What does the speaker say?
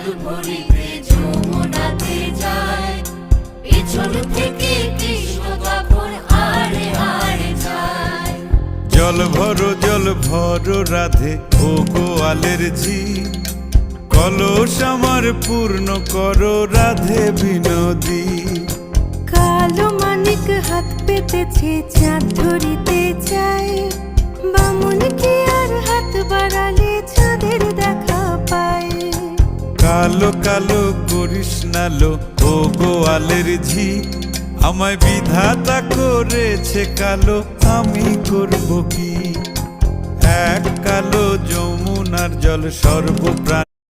জল ভরিতে যমুনাতে যায়, পিছন থেকে কৃষ্ণ তখন আড়ে আড়ে যায়। জল ভরো রাধে ও গোয়ালের ঝি, কলস আমার পূর্ণ করো রাধে বিনোদী। কালো মানিক হাত পেতেছে চাঁদ ধরিতে চায়, বামুন কি আর হাত বাড়ালে চাঁদের দেখা পায়। কালো কালো করিস নালো ও গোয়ালের ঝি, আমায় বিধাতা করেছে কালো, আমি করব কি। এক কালো যমুনার জল সর্বপ্রাণ